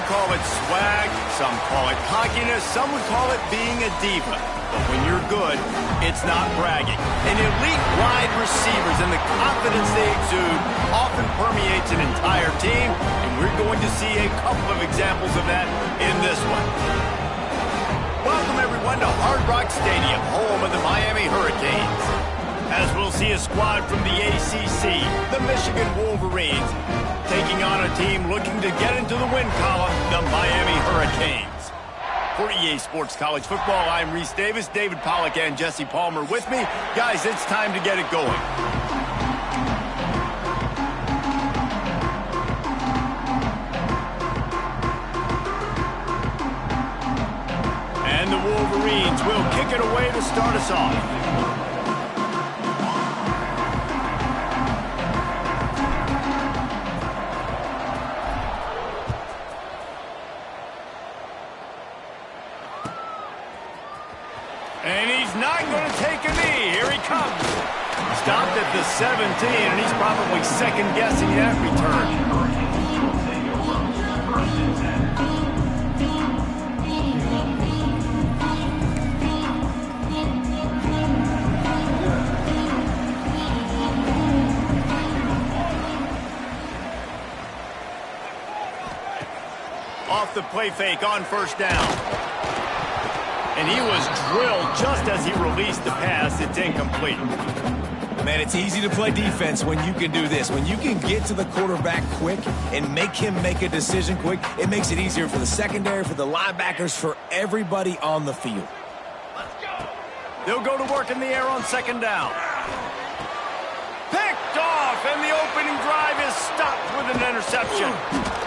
would call it swag, some call it cockiness, some would call it being a diva. But when you're good, it's not bragging. And elite wide receivers and the confidence they exude often permeates an entire team, and we're going to see a couple of examples of that in this one. Welcome, everyone, to Hard Rock Stadium, home of the Miami Hurricanes. As we'll see a squad from the ACC, the Michigan Wolverines, taking on a team looking to get into the win column, the Miami Hurricanes. For EA Sports College Football, I'm Reese Davis, David Pollack, and Jesse Palmer with me. Guys, it's time to get it going. And the Wolverines will kick it away to start us off. And he's not going to take a knee. Here he comes. Stopped at the 17, and he's probably second-guessing that return. Off the play fake on first down. And he was drilled just as he released the pass. It's incomplete. Man, it's easy to play defense when you can do this. When you can get to the quarterback quick and make him make a decision quick, it makes it easier for the secondary, for the linebackers, for everybody on the field. They'll go to work in the air on second down. Picked off, and the opening drive is stopped with an interception.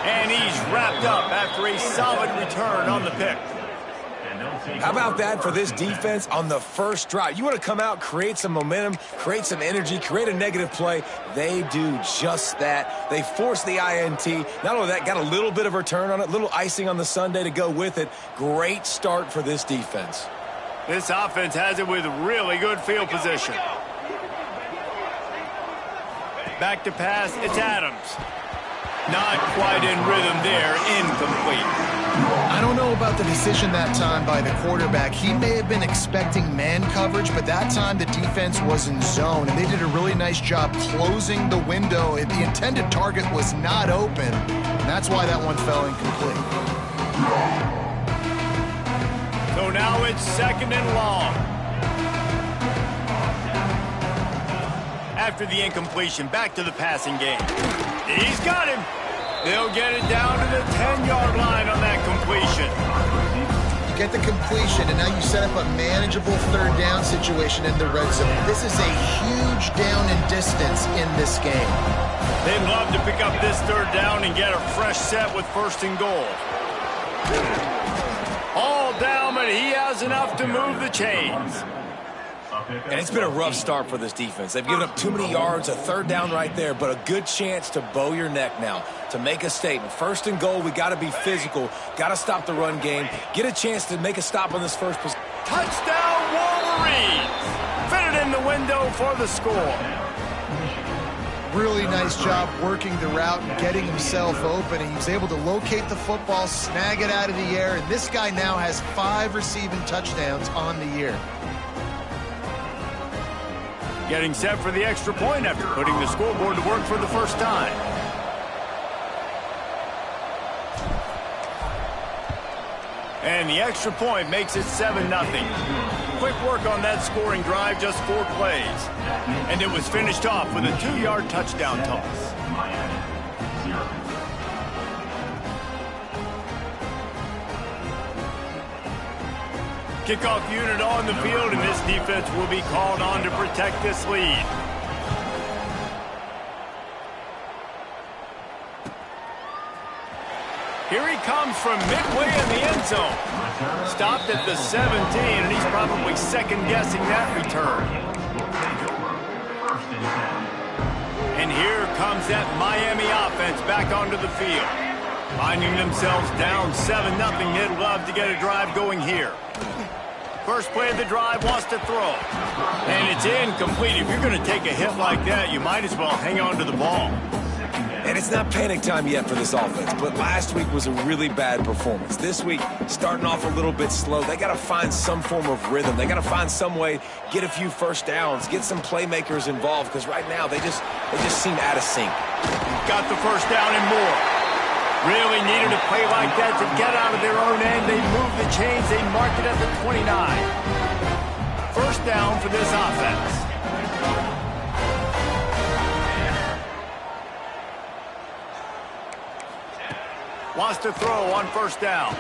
And he's wrapped up after a solid return on the pick. How about that for this defense on the first drive? You want to come out, create some momentum, create some energy, create a negative play. They do just that. They force the INT. Not only that, got a little bit of return on it, little icing on the sundae to go with it. Great start for this defense. This offense has it with really good field position. Back to pass, it's Adams. Not quite in rhythm there, incomplete. I don't know about the decision that time by the quarterback. He may have been expecting man coverage, but that time the defense was in zone, and they did a really nice job closing the window. The intended target was not open, and that's why that one fell incomplete. So now it's second and long. After the incompletion, back to the passing game. He's got him. They'll get it down to the 10-yard line on that completion. You get the completion, and now you set up a manageable third down situation in the red zone. This is a huge down in distance in this game. They'd love to pick up this third down and get a fresh set with first and goal. All down, but he has enough to move the chains. And it's been a rough start for this defense. They've given up too many yards, a third down right there, but a good chance to bow your neck now, to make a statement. First and goal, we got to be physical, got to stop the run game, get a chance to make a stop on this first position. Touchdown, Wolverines! Fitted in the window for the score. Really nice job working the route and getting himself open. He was able to locate the football, snag it out of the air, and this guy now has 5 receiving touchdowns on the year. Getting set for the extra point after putting the scoreboard to work for the first time. And the extra point makes it 7-0. Quick work on that scoring drive, just 4 plays. And it was finished off with a 2-yard touchdown toss. Kickoff unit on the field, and this defense will be called on to protect this lead. Here he comes from midway in the end zone. Stopped at the 17, and he's probably second-guessing that return. And here comes that Miami offense back onto the field. Finding themselves down 7-0, they'd love to get a drive going here. First play of the drive, wants to throw. And it's incomplete. If you're going to take a hit like that, you might as well hang on to the ball. And it's not panic time yet for this offense, but last week was a really bad performance. This week, starting off a little bit slow. They got to find some form of rhythm. They got to find some way, get a few first downs, get some playmakers involved, because right now they just seem out of sync. Got the first down and more. Really needed a play like that to get out of their own end. They moved the chains. They marked it at the 29. First down for this offense. Wants to throw on first down.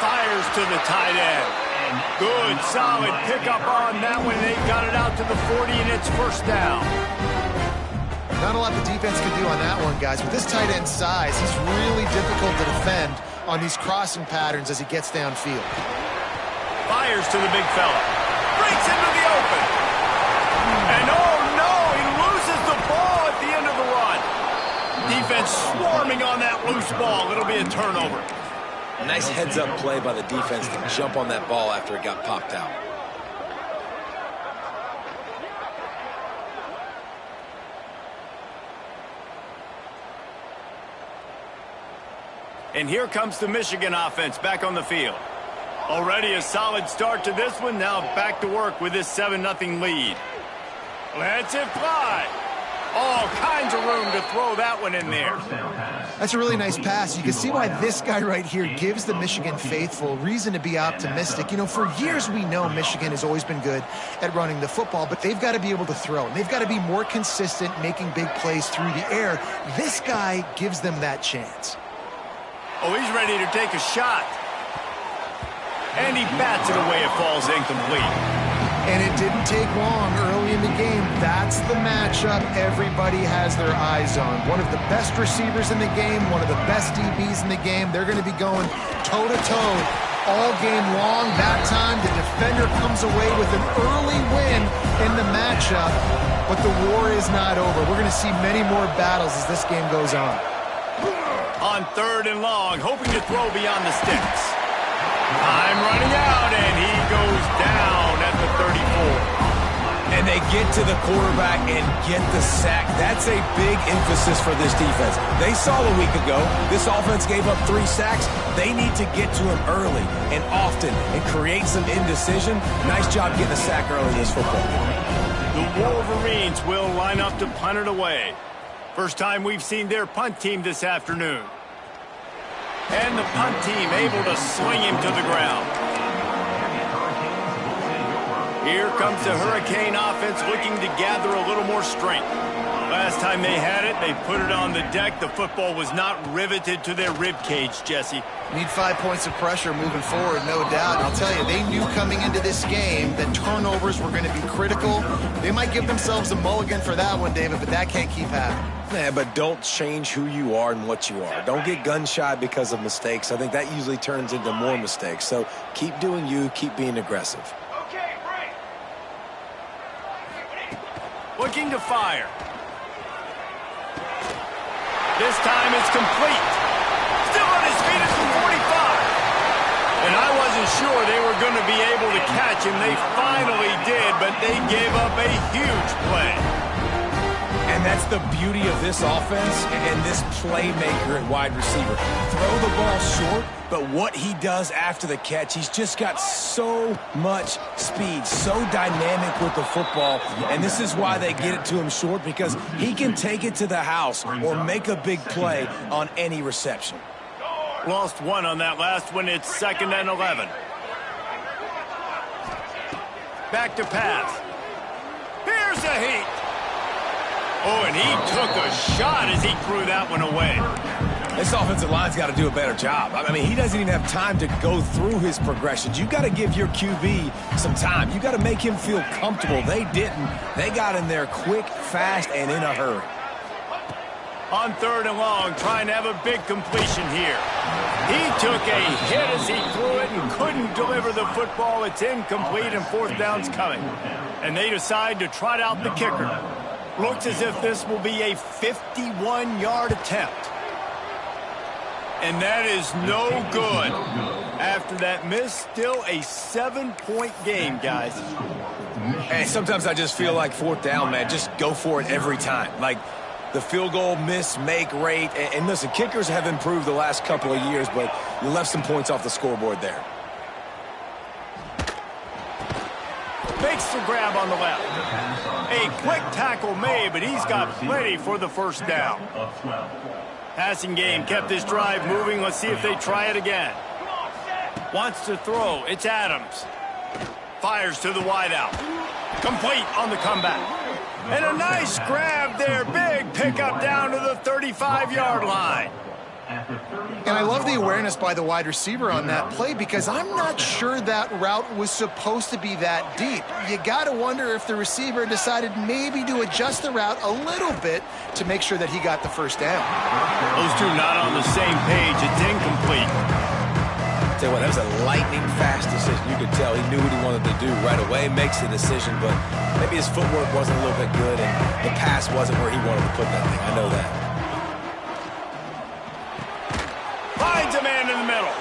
Fires to the tight end. Good, solid pickup on that one. They got it out to the 40, and it's first down. Not a lot the defense can do on that one, guys. With this tight end size, he's really difficult to defend on these crossing patterns as he gets downfield. Fires to the big fella. Breaks into the open. And oh no, he loses the ball at the end of the run. Defense swarming on that loose ball. It'll be a turnover. Nice heads-up play by the defense to jump on that ball after it got popped out. And here comes the Michigan offense back on the field. Already a solid start to this one. Now back to work with this 7-0 lead. Let's it fly. All kinds of room to throw that one in there. That's a really nice pass. You can see why this guy right here gives the Michigan faithful reason to be optimistic. You know, for years we know Michigan has always been good at running the football, but they've got to be able to throw. And they've got to be more consistent making big plays through the air. This guy gives them that chance. Oh, he's ready to take a shot. And he bats it away. It falls incomplete. And it didn't take long early in the game. That's the matchup everybody has their eyes on. One of the best receivers in the game, one of the best DBs in the game. They're going to be going toe-to-toe all game long. That time, the defender comes away with an early win in the matchup. But the war is not over. We're going to see many more battles as this game goes on. On 3rd and long, hoping to throw beyond the sticks. Time running out, and he goes down at the 34. And they get to the quarterback and get the sack. That's a big emphasis for this defense. They saw a week ago, this offense gave up 3 sacks. They need to get to him early and often and create some indecision. Nice job getting a sack early in this football game. The Wolverines will line up to punt it away. First time we've seen their punt team this afternoon. And the punt team able to swing him to the ground. Here comes the Hurricane offense looking to gather a little more strength. Last time they had it, they put it on the deck. The football was not riveted to their rib cage, Jesse. Need 5 points of pressure moving forward, no doubt. I'll tell you, they knew coming into this game that turnovers were going to be critical. They might give themselves a mulligan for that one, David, but that can't keep happening. Yeah, but don't change who you are and what you are. Don't get gun-shy because of mistakes. I think that usually turns into more mistakes. So keep doing you, keep being aggressive. Okay, break. Looking to fire. This time it's complete. Still on his feet at the 45. And I wasn't sure they were going to be able to catch him. They finally did, but they gave up a huge play. And that's the beauty of this offense and this playmaker at wide receiver. Throw the ball short, but what he does after the catch, he's just got so much speed, so dynamic with the football. And this is why they get it to him short, because he can take it to the house or make a big play on any reception. Lost one on that last one. It's 2nd and 11. Back to pass. Here's a heat. Oh, and he took a shot as he threw that one away. This offensive line's got to do a better job. I mean, he doesn't even have time to go through his progressions. You got to give your QB some time. You got to make him feel comfortable. They didn't. They got in there quick, fast, and in a hurry. On 3rd and long, trying to have a big completion here. He took a hit as he threw it and couldn't deliver the football. It's incomplete, and 4th down's coming. And they decide to trot out the kicker. Looks as if this will be a 51-yard attempt. And that is no good. After that miss, still a 7-point game, guys. And sometimes I just feel like 4th down, man, just go for it every time. Like, the field goal miss-make rate. And listen, kickers have improved the last couple of years, but you left some points off the scoreboard there. Makes the grab on the left. A quick tackle made, but he's got plenty for the first down. Passing game kept this drive moving. Let's see if they try it again. Wants to throw. It's Adams. Fires to the wideout. Complete on the comeback. And a nice grab there. Big pickup down to the 35-yard line. And I love the awareness by the wide receiver on that play because I'm not sure that route was supposed to be that deep. You got to wonder if the receiver decided maybe to adjust the route a little bit to make sure that he got the first down. Those two not on the same page. It's incomplete. Tell you what, that was a lightning-fast decision. You could tell he knew what he wanted to do right away, makes the decision, but maybe his footwork wasn't a little bit good and the pass wasn't where he wanted to put that thing. I know that. Finds a man in the middle.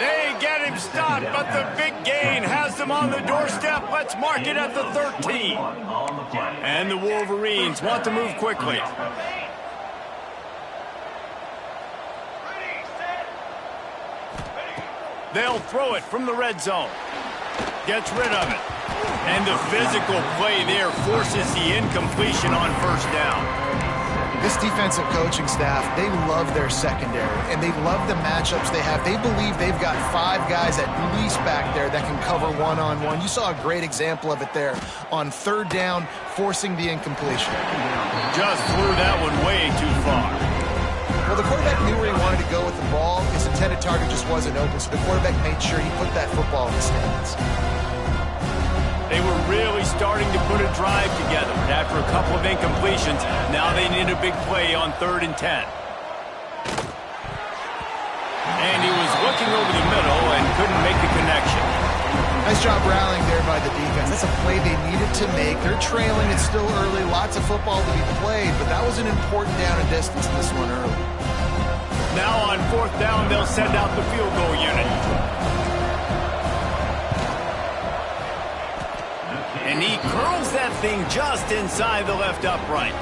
They get him stopped, but the big gain has them on the doorstep. Let's mark it at the 13. And the Wolverines want to move quickly. They'll throw it from the red zone. Gets rid of it. And the physical play there forces the incompletion on first down. This defensive coaching staff, they love their secondary, and they love the matchups they have. They believe they've got 5 guys at least back there that can cover one-on-one. You saw a great example of it there on third down, forcing the incompletion. Just threw that one way too far. Well, the quarterback knew where he wanted to go with the ball. His intended target just wasn't open, so the quarterback made sure he put that football in his hands. They were really starting to put a drive together, but after a couple of incompletions, now they need a big play on 3rd and 10. And he was looking over the middle and couldn't make the connection. Nice job rallying there by the defense. That's a play they needed to make. They're trailing. It's still early. Lots of football to be played, but that was an important down and distance in this one early. Now on 4th down, they'll send out the field goal unit. And he curls that thing just inside the left upright.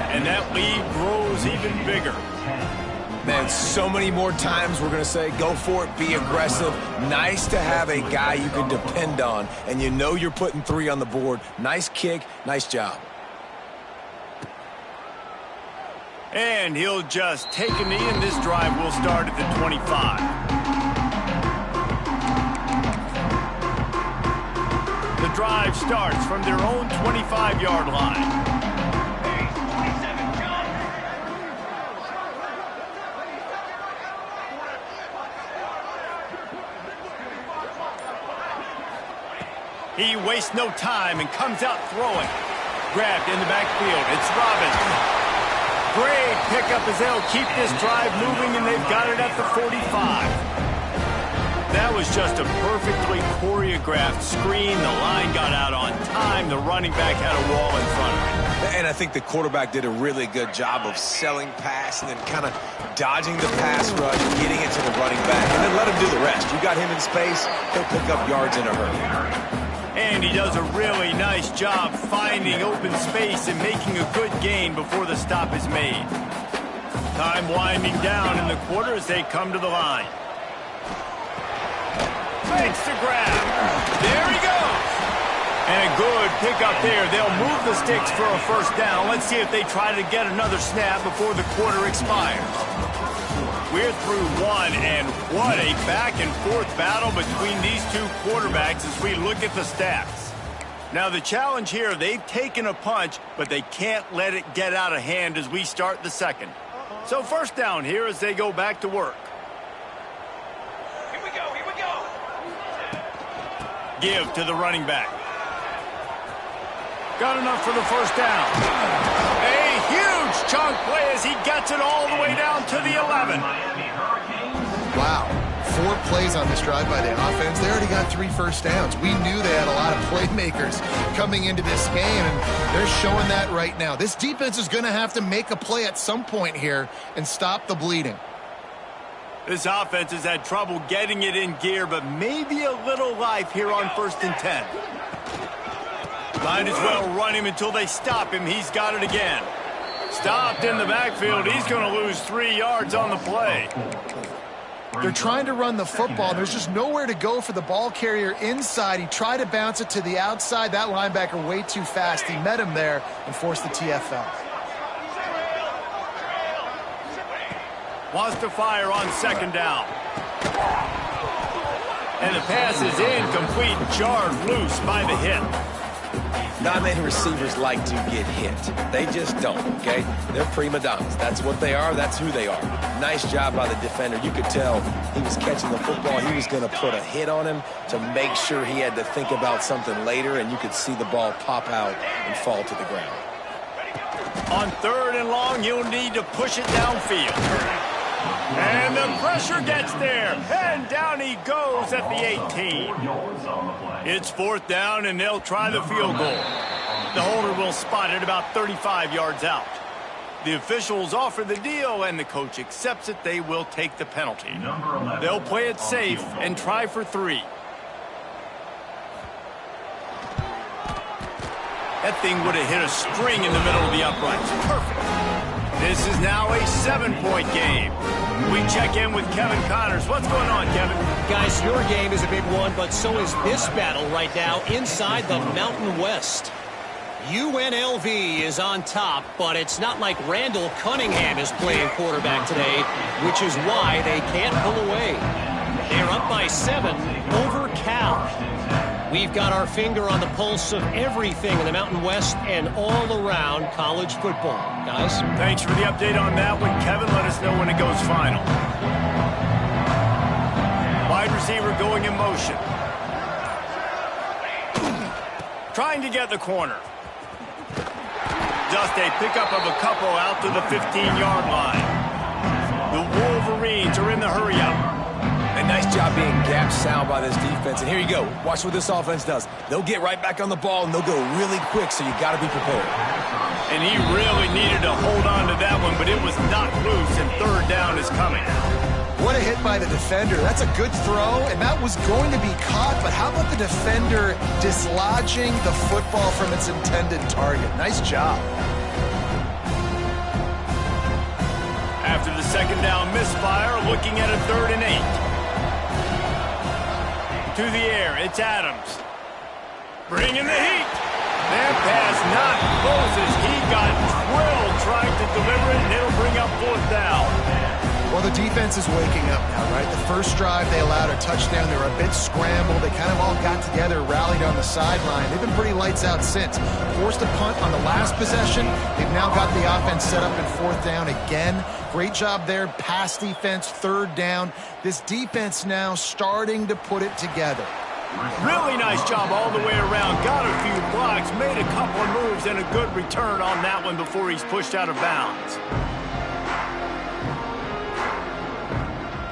And that lead grows even bigger. Man, so many more times we're going to say, go for it, be aggressive. Nice to have a guy you can depend on, and you know you're putting 3 on the board. Nice kick, nice job. And he'll just take a knee, and this drive will start at the 25. The drive starts from their own 25-yard line. He wastes no time and comes out throwing. Grabbed in the backfield. It's Robinson. Great pickup as they'll keep this drive moving, and they've got it at the 45. That was just a perfectly choreographed screen. The line got out on time. The running back had a wall in front of him. And I think the quarterback did a really good job of selling pass and then kind of dodging the pass rush, getting it to the running back, and then let him do the rest. You got him in space, he'll pick up yards in a hurry. And he does a really nice job finding open space and making a good gain before the stop is made. Time winding down in the quarter as they come to the line. Makes the grab. There he goes. And a good pickup there. They'll move the sticks for a first down. Let's see if they try to get another snap before the quarter expires. We're through one, and what a back-and-forth battle between these two quarterbacks as we look at the stats. Now, the challenge here, they've taken a punch, but they can't let it get out of hand as we start the second. So first down here as they go back to work. Here we go, here we go. Give to the running back. Got enough for the first down. A huge chunk play as he gets it all the way down to the 11. Wow. 4 plays on this drive by the offense. They already got 3 first downs. We knew they had a lot of playmakers coming into this game, and they're showing that right now. This defense is going to have to make a play at some point here and stop the bleeding. This offense has had trouble getting it in gear, but maybe a little life here on 1st and 10. Might as well run him until they stop him. He's got it again. Stopped in the backfield. He's going to lose 3 yards on the play. They're trying to run the football. There's just nowhere to go for the ball carrier inside. He tried to bounce it to the outside. That linebacker way too fast. He met him there and forced the TFL. Wants to fire on 2nd down. And the pass is incomplete, jarred loose by the hit. Not many receivers like to get hit. They just don't, okay? They're prima donnas. That's what they are. That's who they are. Nice job by the defender. You could tell he was catching the football. He was going to put a hit on him to make sure he had to think about something later, and you could see the ball pop out and fall to the ground. On 3rd and long, you'll need to push it downfield. And the pressure gets there, and down he goes at the 18. It's 4th down, and they'll try the field goal. The holder will spot it about 35 yards out. The officials offer the deal, and the coach accepts it. They will take the penalty. They'll play it safe and try for 3. That thing would have hit a string in the middle of the uprights. Perfect. This is now a 7-point game. We check in with Kevin Connors. What's going on, Kevin? Guys, your game is a big one, but so is this battle right now inside the Mountain West. UNLV is on top, but it's not like Randall Cunningham is playing quarterback today, which is why they can't pull away. They're up by 7 over Cal. We've got our finger on the pulse of everything in the Mountain West and all around college football. Guys? Thanks for the update on that one, Kevin. Let us know when it goes final. Wide receiver going in motion. Trying to get the corner. Just a pickup of a couple out to the 15-yard line. The Wolverines are in the hurry-up. A nice job being gap sound by this defense. And here you go. Watch what this offense does. They'll get right back on the ball, and they'll go really quick, so you got to be prepared. And he really needed to hold on to that one, but it was knocked loose, and 3rd down is coming. What a hit by the defender. That's a good throw, and that was going to be caught, but how about the defender dislodging the football from its intended target? Nice job. After the 2nd down misfire, looking at a 3rd and 8. To the air, it's Adams. Bringing the heat. That pass not closes. He got drilled trying to deliver it, and it'll bring up 4th down. Well, the defense is waking up now, right? The first drive they allowed a touchdown. They were a bit scrambled. They kind of all got together, rallied on the sideline. They've been pretty lights out since. Forced a punt on the last possession. They've now got the offense set up in 4th down again. Great job there. Pass defense, 3rd down. This defense now starting to put it together. Really nice job all the way around. Got a few blocks, made a couple of moves, and a good return on that one before he's pushed out of bounds.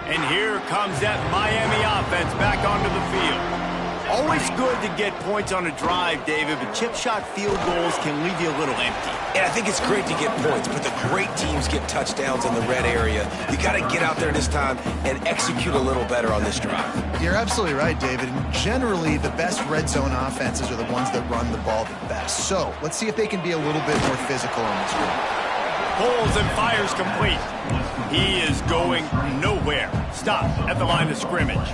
And here comes that Miami offense back onto the field. Always good to get points on a drive, David, but chip shot field goals can leave you a little empty. And I think it's great to get points, but the great teams get touchdowns in the red area. You got to get out there this time and execute a little better on this drive. You're absolutely right, David. And generally, the best red zone offenses are the ones that run the ball the best. So let's see if they can be a little bit more physical on this one. Pulls and fires complete. He is going nowhere. Stop at the line of scrimmage.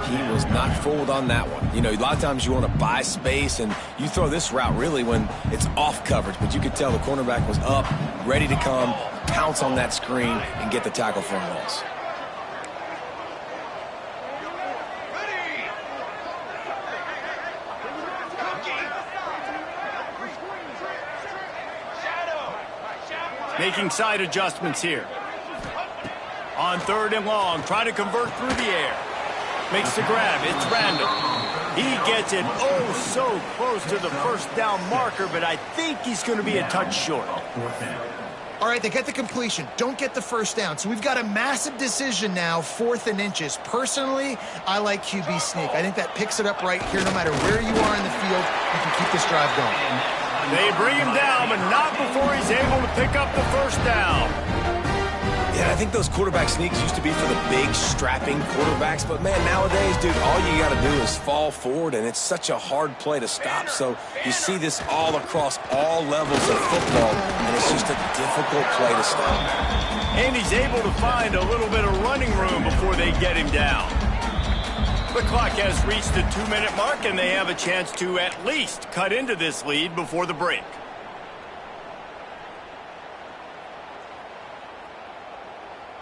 He was not fooled on that one. You know, a lot of times you want to buy space, and you throw this route really when it's off coverage, but you could tell the cornerback was up, ready to come, pounce on that screen, and get the tackle for a loss. Making side adjustments here. On 3rd and long, trying to convert through the air. Makes the grab. It's Randall. He gets it oh so close to the 1st down marker, but I think he's going to be a touch short. All right, they get the completion. Don't get the 1st down. So we've got a massive decision now, 4th and inches. Personally, I like QB sneak. I think that picks it up right here. No matter where you are in the field, you can keep this drive going. They bring him down, but not before he's able to pick up the 1st down. Yeah, I think those quarterback sneaks used to be for the big, strapping quarterbacks. But, man, nowadays, dude, all you got to do is fall forward, and it's such a hard play to stop. So you see this all across all levels of football, and it's just a difficult play to stop. And he's able to find a little bit of running room before they get him down. The clock has reached the 2-minute mark, and they have a chance to at least cut into this lead before the break.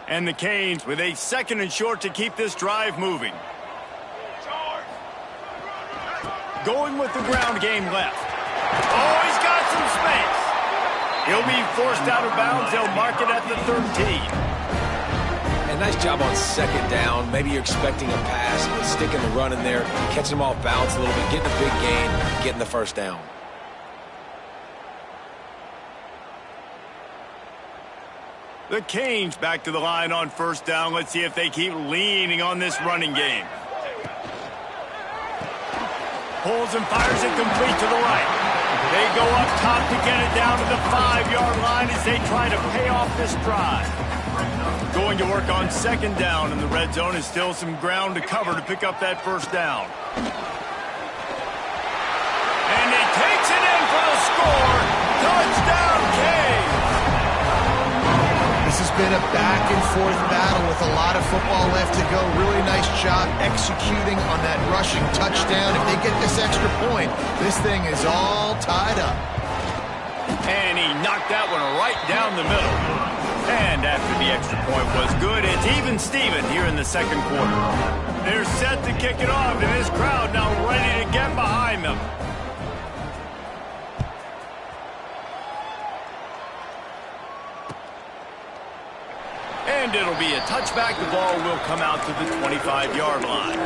And the Canes with a 2nd and short to keep this drive moving. Going with the ground game left. Oh, he's got some space. He'll be forced out of bounds. They'll mark it at the 13. And nice job on 2nd down. Maybe you're expecting a pass, but sticking the run in there, catching them off balance a little bit, getting a big gain, getting the 1st down. The Canes back to the line on 1st down. Let's see if they keep leaning on this running game. Pulls and fires it complete to the right. They go up top to get it down to the 5-yard line as they try to pay off this drive. Going to work on 2nd down in the red zone is still some ground to cover to pick up that 1st down. And he takes it in for the score. Touchdown, Canes! This has been a back-and-forth battle with a lot of football left to go. Really nice job executing on that rushing touchdown. If they get this extra point, this thing is all tied up. And he knocked that one right down the middle. And after the extra point was good, it's even Steven here in the 2nd quarter. They're set to kick it off, and this crowd now ready to get behind them. And it'll be a touchback. The ball will come out to the 25-yard line.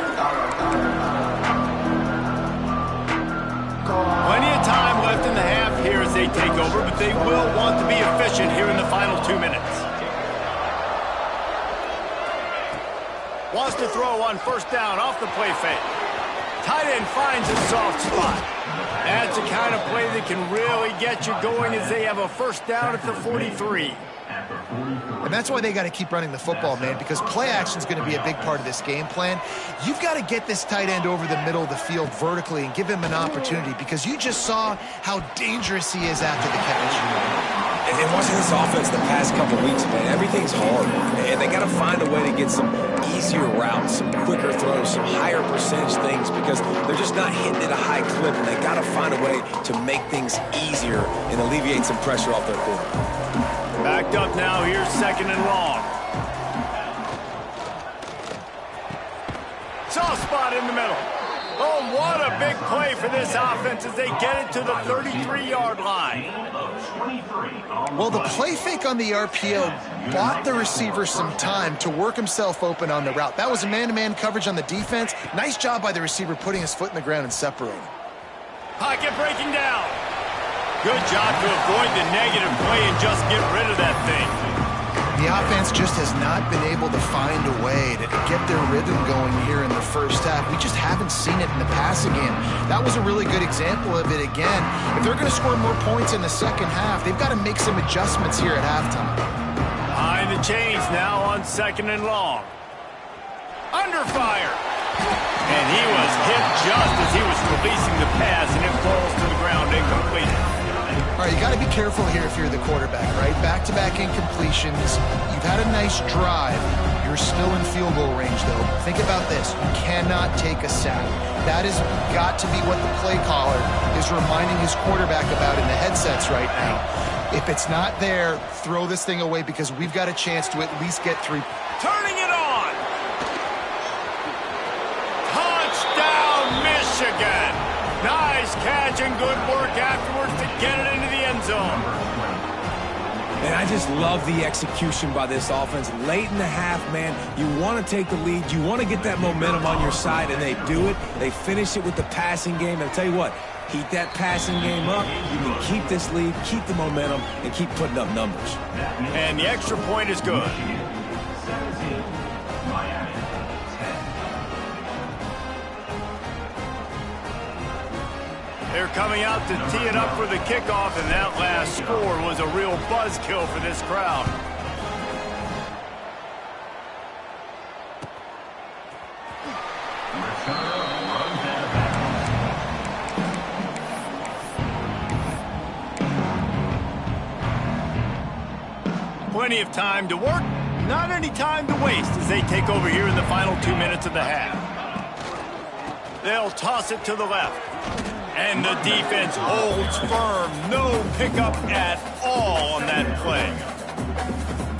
Plenty of time left in the half here as they take over, but they will want to be efficient here in the final 2 minutes. Wants to throw on 1st down off the play fake. Tight end finds a soft spot. That's the kind of play that can really get you going as they have a 1st down at the 43. And that's why they got to keep running the football, man, because play action is going to be a big part of this game plan. You've got to get this tight end over the middle of the field vertically and give him an opportunity, because you just saw how dangerous he is after the catch. And watching this offense the past couple weeks, man, everything's hard. And they got to find a way to get some easier routes, some quicker throws, some higher percentage things, because they're just not hitting at a high clip, and they got to find a way to make things easier and alleviate some pressure off their quarterback. Backed up now, here's 2nd and long. Soft spot in the middle. Oh, what a big play for this offense as they get it to the 33-yard line. Well, the play fake on the RPO bought the receiver some time to work himself open on the route. That was a man-to-man coverage on the defense. Nice job by the receiver putting his foot in the ground and separating. Pocket breaking down. Good job to avoid the negative play and just get rid of that thing. The offense just has not been able to find a way to get their rhythm going here in the 1st half. We just haven't seen it in the passing game. That was a really good example of it again. If they're going to score more points in the 2nd half, they've got to make some adjustments here at halftime. Behind the chains now on 2nd and long. Under fire. And he was hit just as he was releasing the pass, and it falls to the ground incomplete. All right, you got to be careful here if you're the quarterback, right? Back-to-back incompletions. You've had a nice drive. You're still in field goal range, though. Think about this. You cannot take a sack. That has got to be what the play caller is reminding his quarterback about in the headsets right now. If it's not there, throw this thing away, because we've got a chance to at least get 3. Turning it on. Touchdown, Michigan. Nice catch and good work afterwards to get it into the end zone. And I just love the execution by this offense. Late in the half, man, you want to take the lead. You want to get that momentum on your side, and they do it. They finish it with the passing game. And I'll tell you what, keep that passing game up. You can keep this lead, keep the momentum, and keep putting up numbers. And the extra point is good. They're coming out to tee it up for the kickoff, and that last score was a real buzzkill for this crowd. Plenty of time to work, not any time to waste as they take over here in the final 2 minutes of the half. They'll toss it to the left. And the defense holds firm. No pickup at all on that play.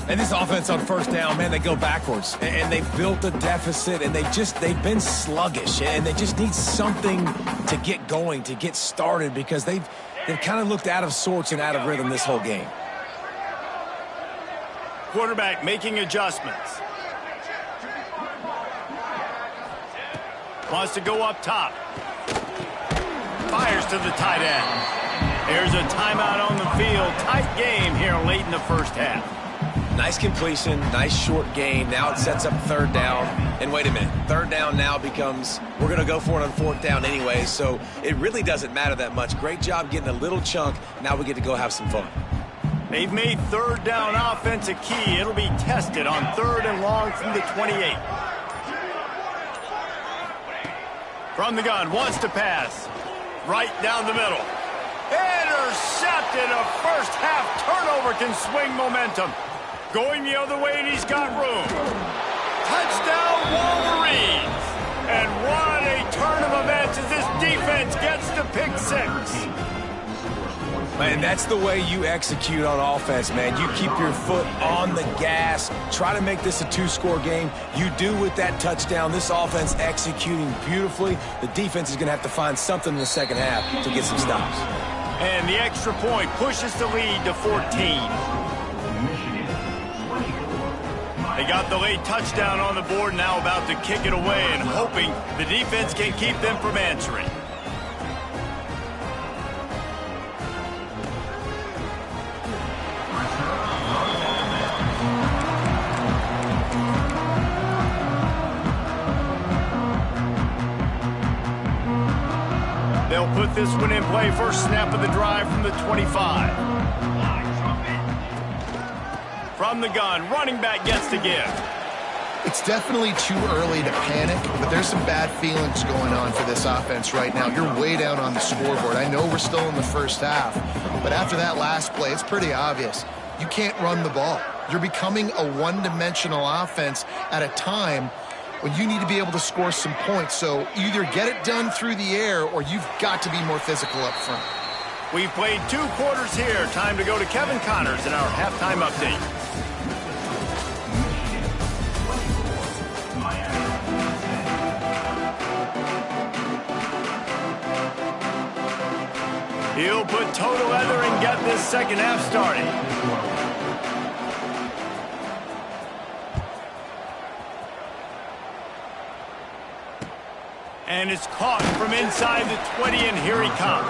And this offense on first down, man, they go backwards. And they've built a deficit, and they've been sluggish. And they just need something to get going, to get started, because they've kind of looked out of sorts and out of rhythm this whole game. Quarterback making adjustments. Wants to go up top. Fires to the tight end. There's a timeout on the field. Tight game here late in the first half. Nice completion, nice short gain. Now it sets up third down. And wait a minute, third down now becomes, we're going to go for it on fourth down anyway, so it really doesn't matter that much. Great job getting a little chunk. Now we get to go have some fun. They've made third down offense a key. It'll be tested on third and long from the 28. From the gun, wants to pass. Right down the middle. Intercepted. A first half turnover can swing momentum. Going the other way, and he's got room. Touchdown, Wolverines. And what a turn of events as this defense gets to pick six. Man, that's the way you execute on offense, man. You keep your foot on the gas. Try to make this a two-score game. You do with that touchdown. This offense executing beautifully. The defense is going to have to find something in the second half to get some stops. And the extra point pushes the lead to 14. They got the late touchdown on the board, now about to kick it away and hoping the defense can keep them from answering. They'll put this one in play. First snap of the drive from the 25. From the gun, running back gets to give. It's definitely too early to panic, but there's some bad feelings going on for this offense right now. You're way down on the scoreboard. I know we're still in the first half, but after that last play, it's pretty obvious. You can't run the ball. You're becoming a one-dimensional offense at a time when you need to be able to score some points. So either get it done through the air or you've got to be more physical up front. We've played 2 quarters here. Time to go to Kevin Connors in our halftime update. He'll put toe to leather and get this second half started. And it's caught from inside the 20, and here he comes.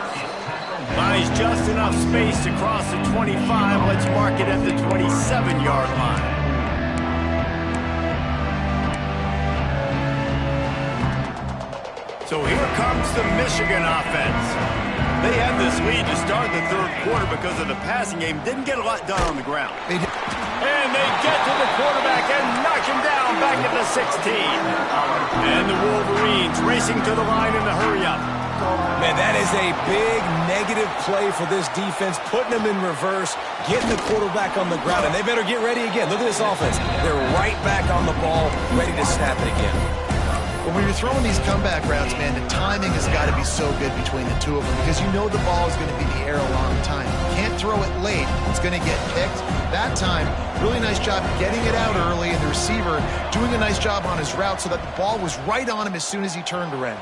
Buys just enough space to cross the 25. Let's mark it at the 27-yard line. So here comes the Michigan offense. They had this lead to start the third quarter because of the passing game. Didn't get a lot done on the ground. And they get to the quarterback and knock him down back at the 16. And the Wolverines racing to the line in the hurry-up. Man, that is a big negative play for this defense, putting them in reverse, getting the quarterback on the ground, and they better get ready again. Look at this offense. They're right back on the ball, ready to snap it again. When you're throwing these comeback routes, man, the timing has got to be so good between the two of them because you know the ball is going to be in the air a long time. You can't throw it late. It's going to get picked. That time, really nice job getting it out early, and the receiver doing a nice job on his route so that the ball was right on him as soon as he turned around.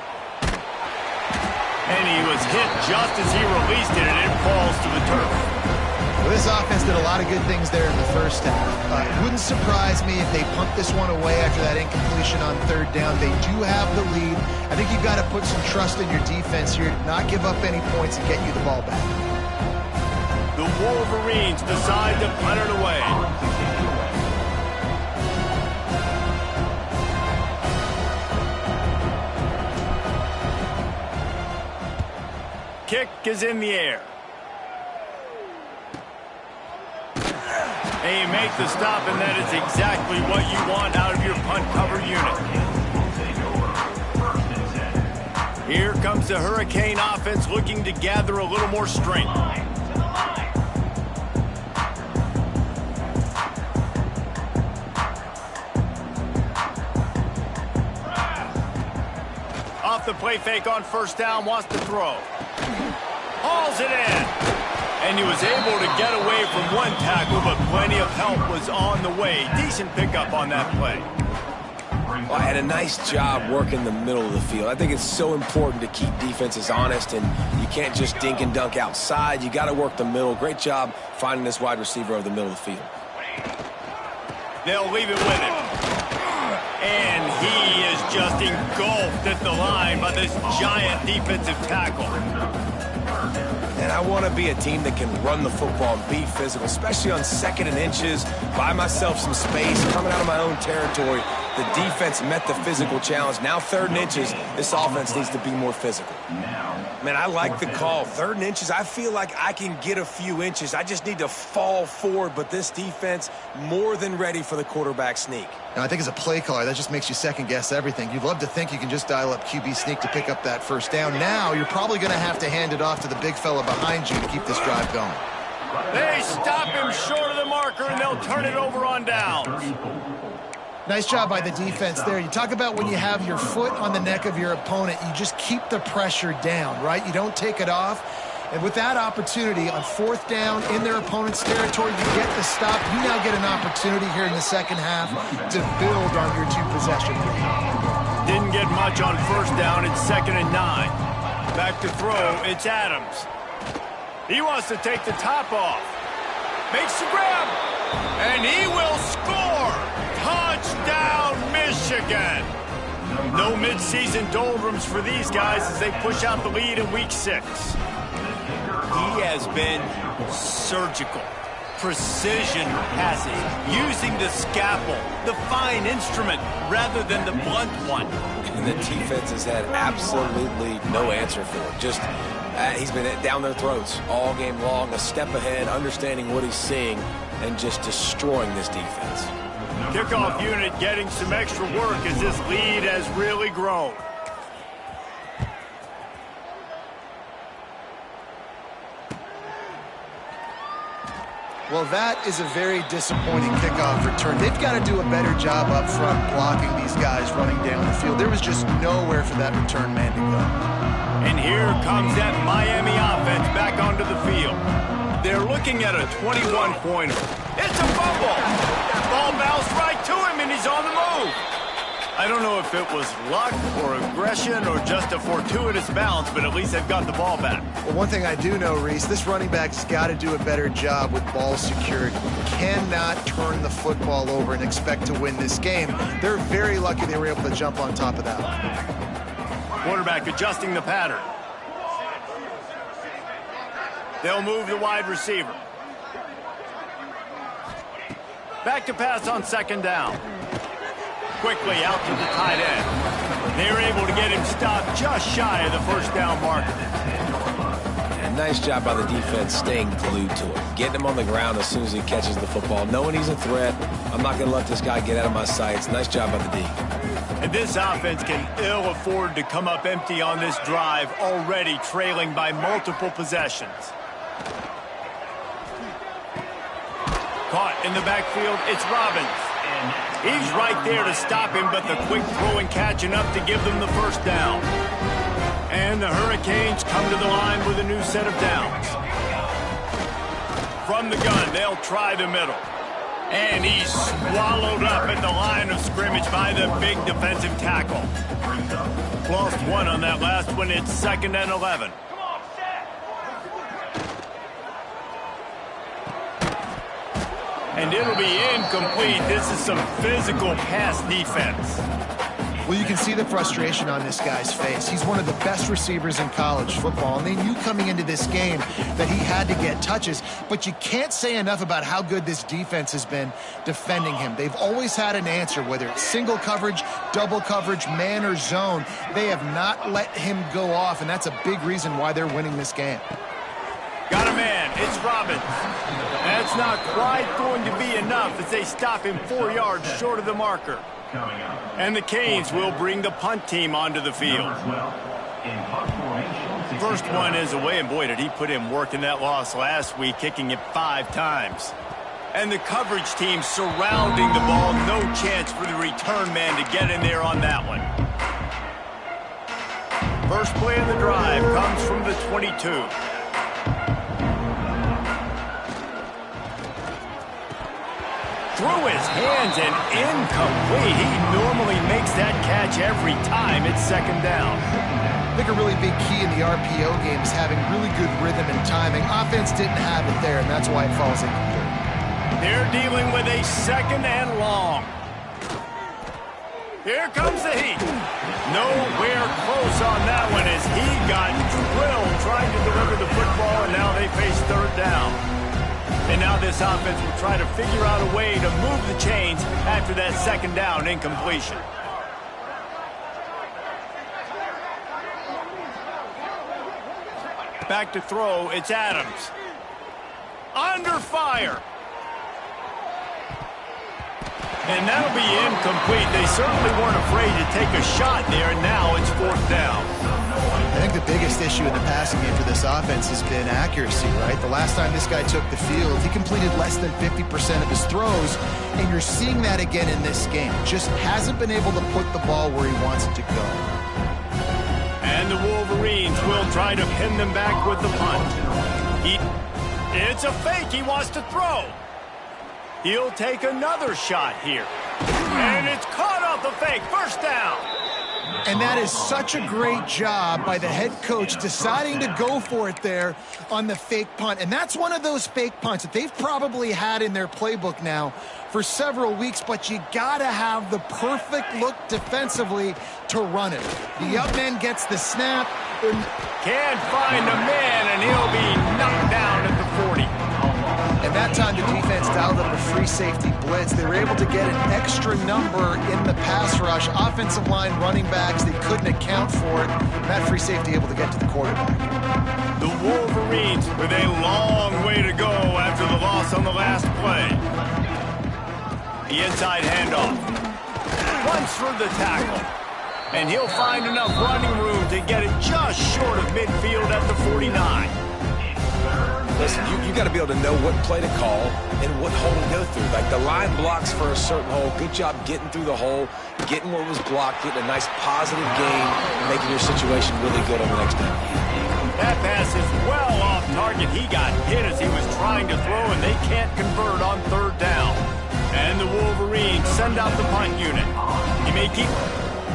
And he was hit just as he released it, and it falls to the turf. Well, this offense did a lot of good things there in the first half. It wouldn't surprise me if they punt this one away after that incompletion on third down. They do have the lead. I think you've got to put some trust in your defense here to not give up any points and get you the ball back. The Wolverines decide to punt it away. Kick is in the air. And you make the stop, and that is exactly what you want out of your punt cover unit. Here comes the Hurricane offense looking to gather a little more strength. Off the play fake on first down, wants to throw. Hauls it in. And he was able to get away from one tackle, but plenty of help was on the way. Decent pickup on that play. Well, and a nice job working the middle of the field. I think it's so important to keep defenses honest, and you can't just dink and dunk outside. You got to work the middle. Great job finding this wide receiver over the middle of the field. They'll leave it with him. And he is just engulfed at the line by this giant defensive tackle. And I want to be a team that can run the football and be physical, especially on 2nd and inches, buy myself some space, coming out of my own territory. The defense met the physical challenge. Now 3rd and inches, this offense needs to be more physical. Man, I like the call. 3rd and inches, I feel like I can get a few inches. I just need to fall forward, but this defense more than ready for the quarterback sneak. Now, I think as a play caller, that just makes you second-guess everything. You'd love to think you can just dial up QB sneak to pick up that first down. Now, you're probably going to have to hand it off to the big fella behind you to keep this drive going. They stop him short of the marker, and they'll turn it over on downs. Nice job by the defense there. You talk about when you have your foot on the neck of your opponent, you just keep the pressure down, right? You don't take it off. And with that opportunity on 4th down in their opponent's territory, you get the stop. You now get an opportunity here in the second half to build on your 2-possession lead. Didn't get much on first down. It's 2nd and 9. Back to throw. It's Adams. He wants to take the top off. Makes the grab. And he will score. Touchdown, Michigan. No midseason doldrums for these guys as they push out the lead in week 6. He has been surgical. Precision passes, using the scalpel, the fine instrument, rather than the blunt one. And the defense has had absolutely no answer for it. Just, he's been down their throats all game long, a step ahead, understanding what he's seeing, and just destroying this defense. Kickoff unit getting some extra work as this lead has really grown. Well, that is a very disappointing kickoff return. They've got to do a better job up front blocking these guys running down the field. There was just nowhere for that return man to go. And here comes that Miami offense back onto the field. They're looking at a 21-pointer. It's a fumble. Ball bounced right to him, and he's on the move. I don't know if it was luck or aggression or just a fortuitous bounce, but at least they've got the ball back. Well, one thing I do know, Reese, this running back's got to do a better job with ball security. Cannot turn the football over and expect to win this game. They're very lucky they were able to jump on top of that one. Quarterback adjusting the pattern. They'll move the wide receiver. Back to pass on 2nd down. Quickly out to the tight end. They were able to get him stopped just shy of the first down marker. And nice job by the defense staying glued to him. Getting him on the ground as soon as he catches the football. Knowing he's a threat, I'm not going to let this guy get out of my sights. Nice job by the D. And this offense can ill afford to come up empty on this drive, already trailing by multiple possessions. Caught in the backfield, it's Robbins. He's right there to stop him, but the quick throw and catch enough to give them the first down. And the Hurricanes come to the line with a new set of downs. From the gun, they'll try the middle. And he's swallowed up at the line of scrimmage by the big defensive tackle. Lost one on that last one. It's 2nd and 11. And it'll be incomplete. This is some physical pass defense. Well, you can see the frustration on this guy's face. He's one of the best receivers in college football, and they knew coming into this game that he had to get touches, but you can't say enough about how good this defense has been defending him. They've always had an answer, whether it's single coverage, double coverage, man or zone. They have not let him go off, and that's a big reason why they're winning this game. Got a man. It's Robbins. That's not quite going to be enough as they stop him 4 yards short of the marker. And the Canes will bring the punt team onto the field. First one is away, and boy, did he put in work in that loss last week, kicking it 5 times. And the coverage team surrounding the ball. No chance for the return man to get in there on that one. First play of the drive comes from the 22. Through his hands and incomplete. He normally makes that catch every time. It's second down. I think a really big key in the RPO game is having really good rhythm and timing. Offense didn't have it there, and that's why it falls incomplete. They're dealing with a second and long. Here comes the heat. Nowhere close on that one as he got drilled trying to deliver the football, and now they face third down. And now this offense will try to figure out a way to move the chains after that second down incompletion. Back to throw, it's Adams. Under fire. And that'll be incomplete. They certainly weren't afraid to take a shot there, and now it's fourth down. I think the biggest issue in the passing game for this offense has been accuracy, right? The last time this guy took the field, he completed less than 50% of his throws, and you're seeing that again in this game. Just hasn't been able to put the ball where he wants it to go. And the Wolverines will try to pin them back with the punt. It's a fake. He wants to throw. He'll take another shot here. And it's caught off the fake. First down. And that is such a great job by the head coach deciding to go for it there on the fake punt. And that's one of those fake punts that they've probably had in their playbook now for several weeks, but you gotta have the perfect look defensively to run it. The up man gets the snap. Can't find a man, and he'll be knocked down at the 40. And that time the defense dialed up a free safety blitz. They were able to get an extra number in the pass rush. Offensive line, running backs, they couldn't account for it. And that free safety able to get to the quarterback. The Wolverines with a long way to go after the loss on the last play. The inside handoff. Runs through the tackle. And he'll find enough running room to get it just short of midfield at the 49. Listen, you got to be able to know what play to call and what hole to go through. Like the line blocks for a certain hole. Good job getting through the hole, getting what was blocked, getting a nice positive gain, and making your situation really good on the next down. That pass is well off target. He got hit as he was trying to throw, and they can't convert on third down. And the Wolverines send out the punt unit. He may keep,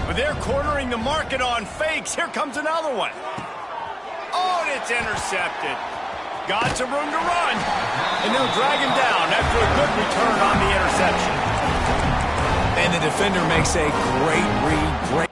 but they're cornering the market on fakes. Here comes another one. Oh, and it's intercepted. Got some room to run, and they'll drag him down after a good return on the interception. And the defender makes a great read, great.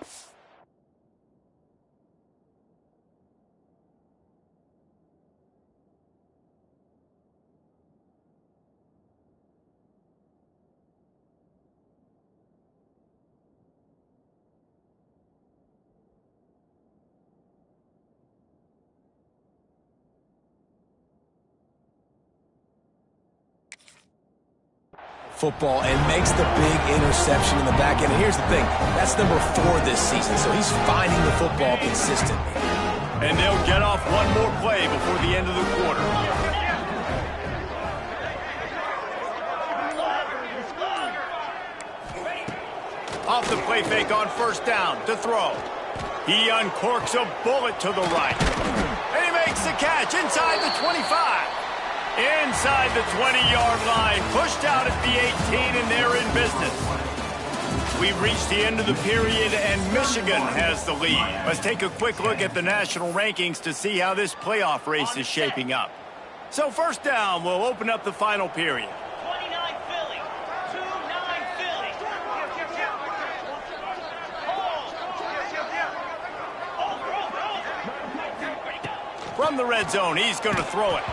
Football and makes the big interception in the back end. And here's the thing, that's number 4 this season, so he's finding the football consistently. And they'll get off one more play before the end of the quarter. Off the play fake on first down to throw. He uncorks a bullet to the right. And he makes the catch inside the 25. Inside the 20-yard line, pushed out at the 18, and they're in business. We've reached the end of the period, and Michigan has the lead. Let's take a quick look at the national rankings to see how this playoff race is shaping up. So first down, we'll open up the final period. 29 Philly, 2-9 Philly. From the red zone, he's going to throw it.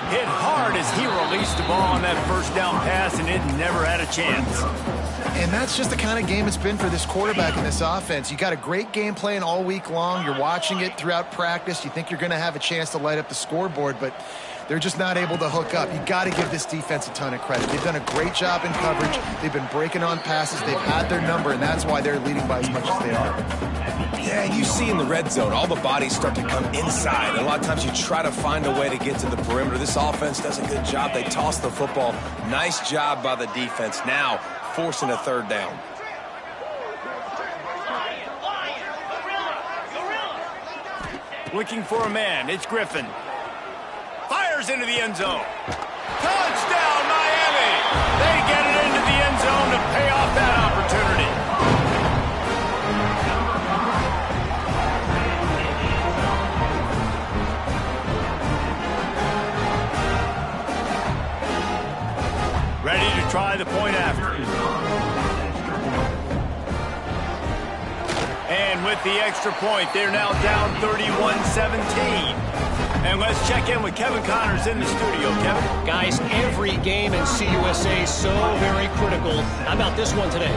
Hit hard as he released the ball on that first down pass, and it never had a chance. And that's just the kind of game it's been for this quarterback in this offense. You got a great game plan all week long. You're watching it throughout practice. You think you're going to have a chance to light up the scoreboard, but they're just not able to hook up. You got to give this defense a ton of credit. They've done a great job in coverage. They've been breaking on passes. They've had their number, and that's why they're leading by as much as they are. Yeah, and you see in the red zone, all the bodies start to come inside. A lot of times you try to find a way to get to the perimeter. This offense does a good job. They toss the football. Nice job by the defense. Now forcing a third down. Looking for a man. It's Griffin. Fires into the end zone. Touchdown, Miami! They get it into the end zone to pay off that opportunity. Ready to try the point after. And with the extra point, they're now down 31-17. And let's check in with Kevin Connors in the studio. Kevin? Guys, every game in CUSA is so very critical. How about this one today?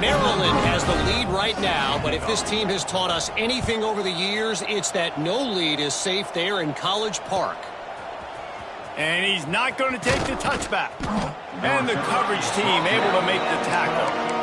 Maryland has the lead right now, but if this team has taught us anything over the years, it's that no lead is safe there in College Park. And he's not going to take the touchback. And the coverage team able to make the tackle.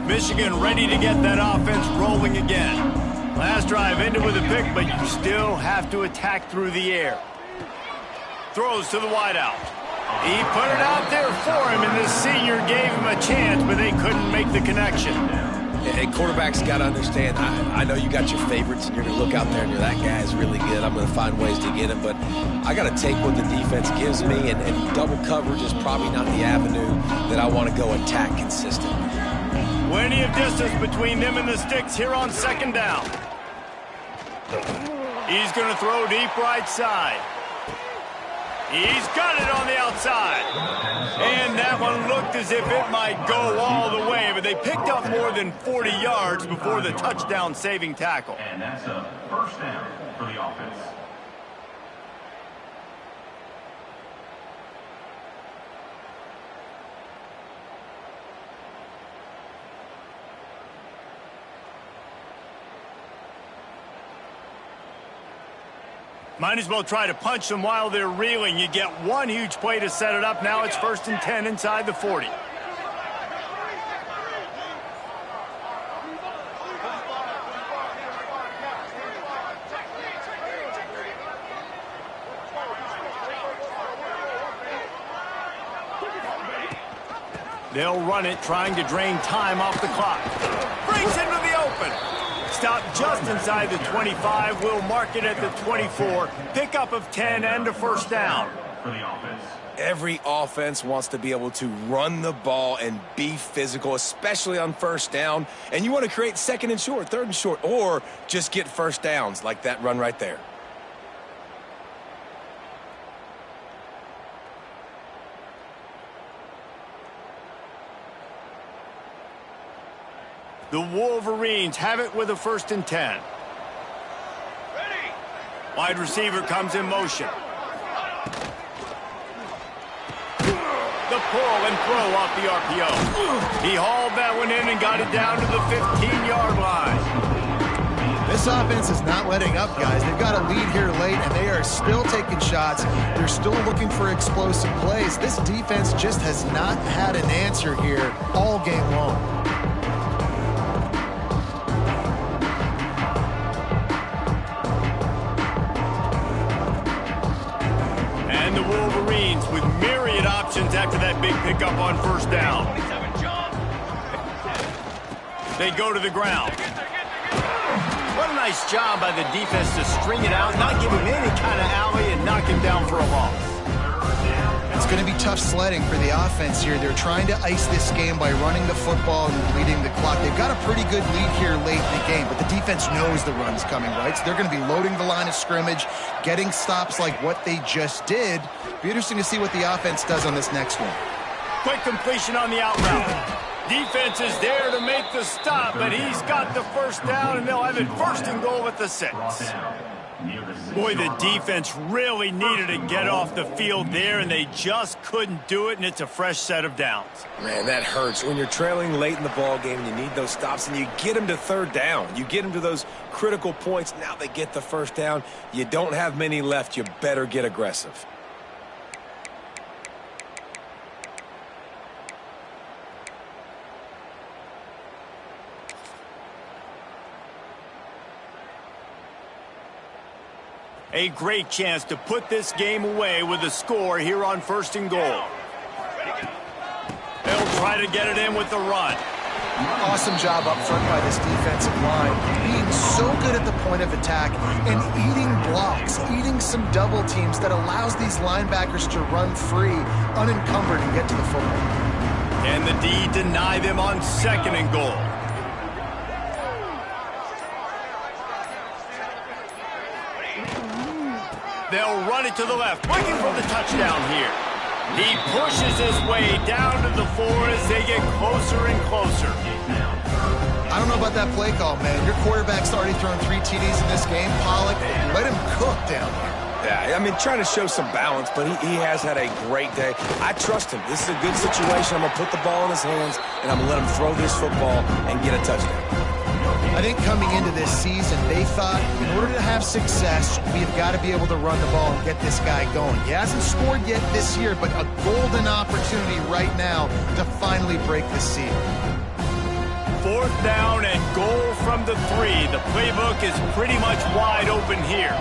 Michigan ready to get that offense rolling again. Last drive ended with a pick, but you still have to attack through the air. Throws to the wideout. He put it out there for him, and the senior gave him a chance, but they couldn't make the connection. Hey, quarterbacks got to understand, I know you got your favorites, and you're going to look out there and you're, that guy is really good. I'm going to find ways to get him, but I got to take what the defense gives me, and double coverage is probably not the avenue that I want to go attack consistently. Plenty of distance between them and the sticks here on second down. He's going to throw deep right side. He's got it on the outside. And that one looked as if it might go all the way, but they picked up more than 40 yards before the touchdown-saving tackle. And that's a first down for the offense. Might as well try to punch them while they're reeling. You get one huge play to set it up. Now it's 1st and 10 inside the 40. They'll run it, trying to drain time off the clock. Brings into the open. Stopped just inside the 25. We'll mark it at the 24. Pickup of 10 and a first down. For the offense. Every offense wants to be able to run the ball and be physical, especially on first down. And you want to create 2nd and short, 3rd and short, or just get first downs like that run right there. The Wolverines have it with a 1st and 10. Ready. Wide receiver comes in motion. The pull and throw off the RPO. He hauled that one in and got it down to the 15-yard line. This offense is not letting up, guys. They've got a lead here late, and they are still taking shots. They're still looking for explosive plays. This defense just has not had an answer here all game long. And the Wolverines with myriad options after that big pickup on first down. They go to the ground. What a nice job by the defense to string it out, not give him any kind of alley, and knock him down for a loss. It's going to be tough sledding for the offense here. They're trying to ice this game by running the football and bleeding the clock. They've got a pretty good lead here late in the game, but the defense knows the run's coming, right? So they're going to be loading the line of scrimmage, getting stops like what they just did. Be interesting to see what the offense does on this next one. Quick completion on the out route. Defense is there to make the stop, but he's got the first down, and they'll have it first and goal at the 6. Boy, the defense really needed to get off the field there, and they just couldn't do it, and it's a fresh set of downs. Man, that hurts. When you're trailing late in the ball game, you need those stops, and you get them to third down. You get them to those critical points. Now they get the first down. You don't have many left. You better get aggressive. A great chance to put this game away with a score here on first and goal. They'll try to get it in with the run. Awesome job up front by this defensive line, being so good at the point of attack and eating blocks, eating some double teams that allows these linebackers to run free, unencumbered, and get to the football. And the D deny them on second and goal. They'll run it to the left, looking for the touchdown here. He pushes his way down to the 4 as they get closer and closer. I don't know about that play call, man. Your quarterback's already thrown 3 TDs in this game. Pollock, let him cook down there. Yeah, I mean, trying to show some balance, but he has had a great day. I trust him. This is a good situation. I'm going to put the ball in his hands, and I'm going to let him throw this football and get a touchdown. I think coming into this season, they thought in order to have success, we've got to be able to run the ball and get this guy going. He hasn't scored yet this year, but a golden opportunity right now to finally break the seal. 4th down and goal from the 3. The playbook is pretty much wide open here.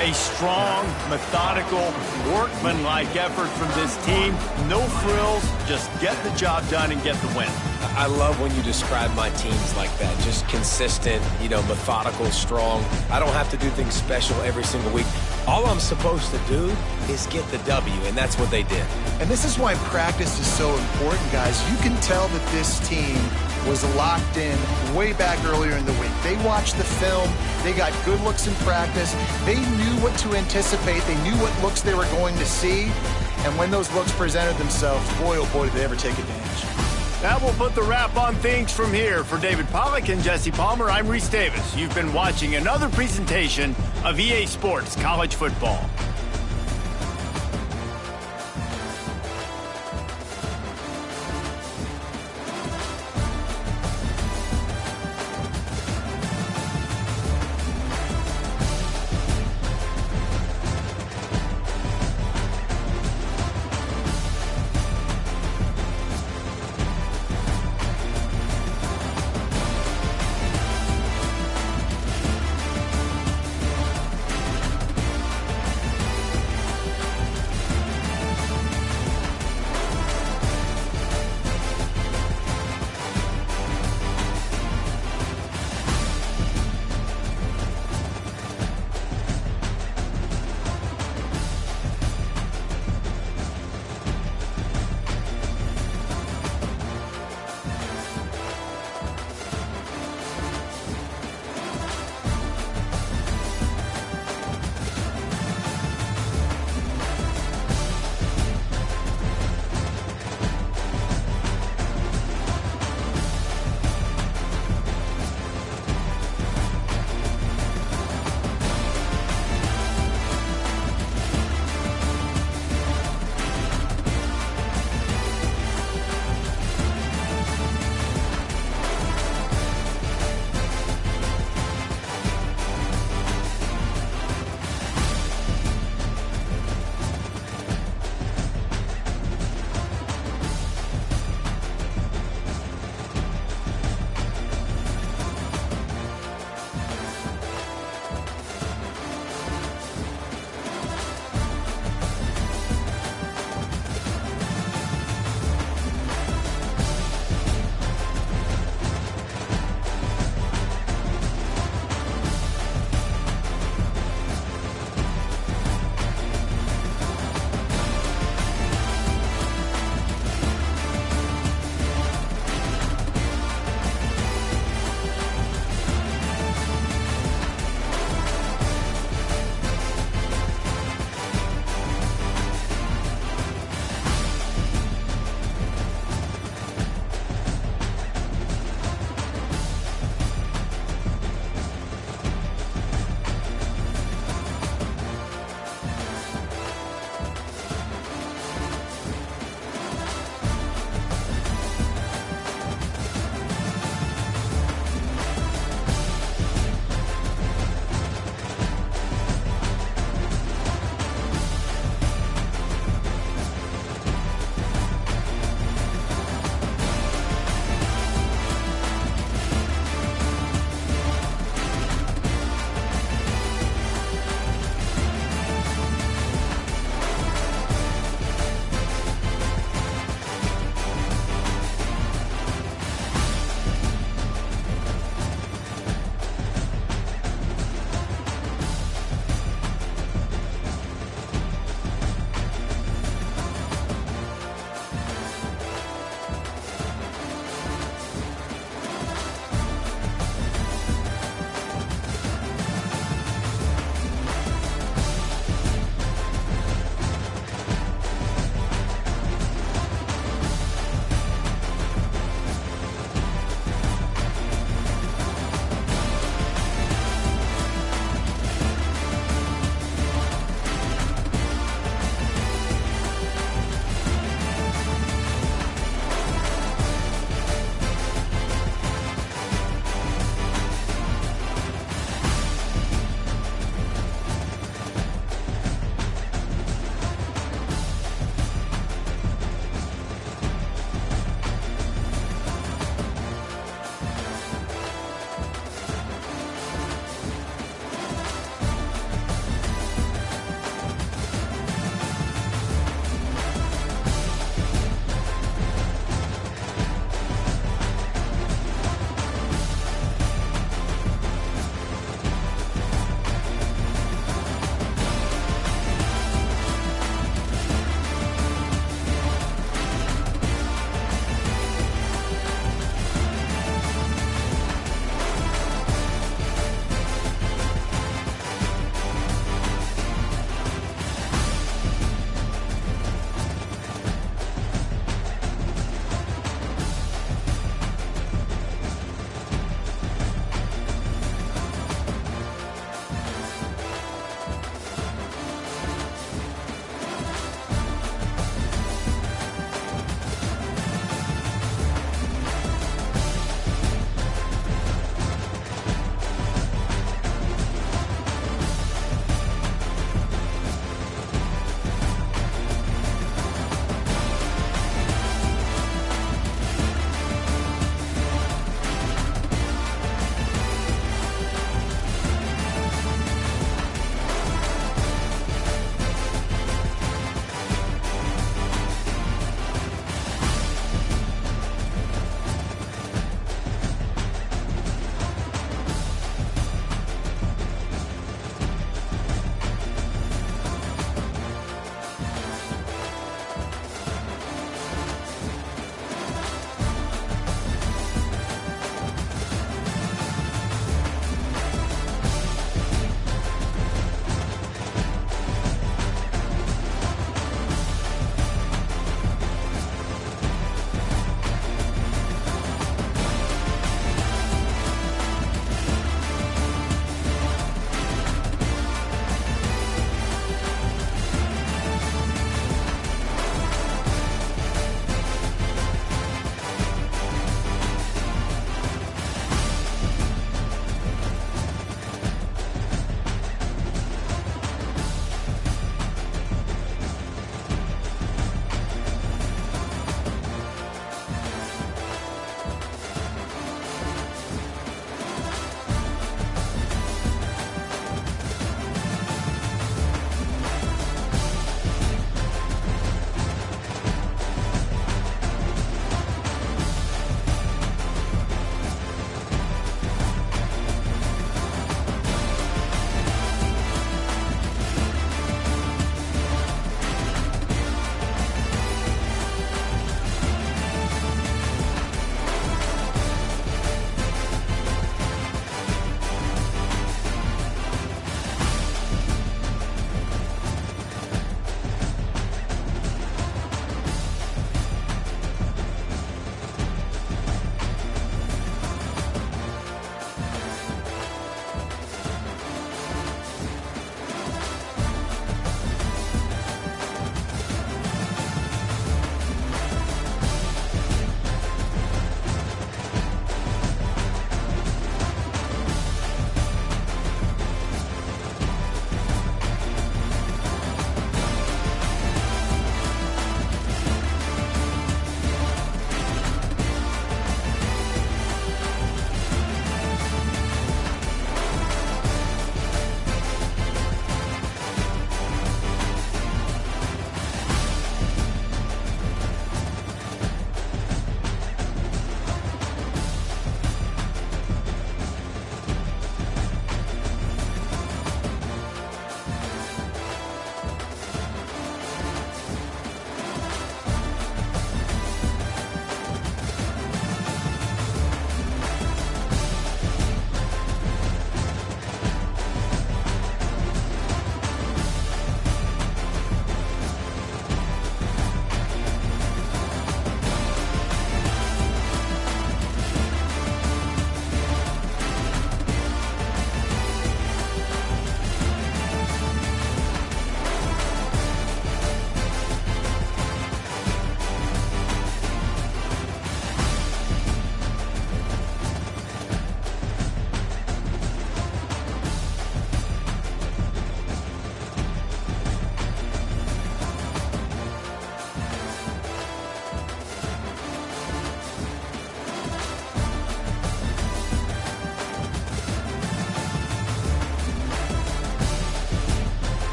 A strong, methodical, workmanlike effort from this team. No frills, just get the job done and get the win. I love when you describe my teams like that. Just consistent, methodical, strong. I don't have to do things special every single week. All I'm supposed to do is get the W, and that's what they did. And this is why practice is so important, guys. You can tell that this team was locked in way back earlier in the week. They watched the film. They got good looks in practice. They knew what to anticipate. They knew what looks they were going to see. And when those looks presented themselves, boy, oh boy, did they ever take advantage. That will put the wrap on things from here. For David Pollack and Jesse Palmer, I'm Reese Davis. You've been watching another presentation of EA Sports College Football.